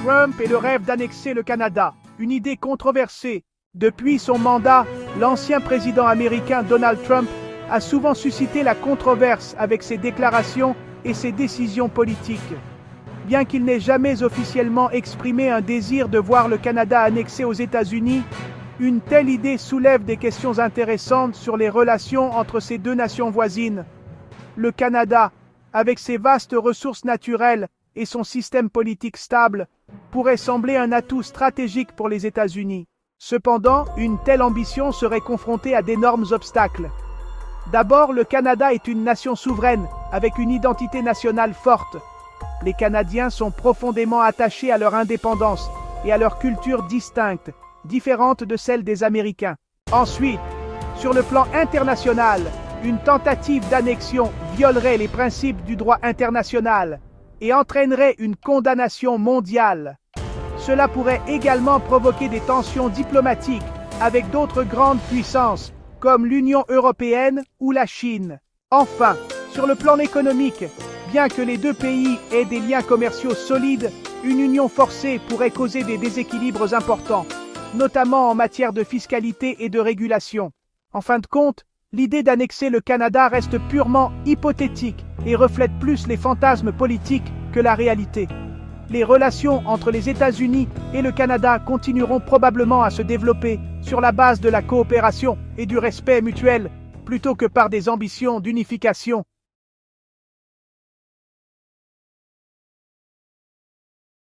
Trump et le rêve d'annexer le Canada, une idée controversée. Depuis son mandat, l'ancien président américain Donald Trump a souvent suscité la controverse avec ses déclarations et ses décisions politiques. Bien qu'il n'ait jamais officiellement exprimé un désir de voir le Canada annexé aux États-Unis, une telle idée soulève des questions intéressantes sur les relations entre ces deux nations voisines. Le Canada, avec ses vastes ressources naturelles et son système politique stable, pourrait sembler un atout stratégique pour les États-Unis. Cependant, une telle ambition serait confrontée à d'énormes obstacles. D'abord, le Canada est une nation souveraine, avec une identité nationale forte. Les Canadiens sont profondément attachés à leur indépendance et à leur culture distincte, différente de celle des Américains. Ensuite, sur le plan international, une tentative d'annexion violerait les principes du droit international et entraînerait une condamnation mondiale. Cela pourrait également provoquer des tensions diplomatiques avec d'autres grandes puissances, comme l'Union européenne ou la Chine. Enfin, sur le plan économique, bien que les deux pays aient des liens commerciaux solides, une union forcée pourrait causer des déséquilibres importants, notamment en matière de fiscalité et de régulation. En fin de compte, l'idée d'annexer le Canada reste purement hypothétique et reflète plus les fantasmes politiques que la réalité. Les relations entre les États-Unis et le Canada continueront probablement à se développer sur la base de la coopération et du respect mutuel, plutôt que par des ambitions d'unification.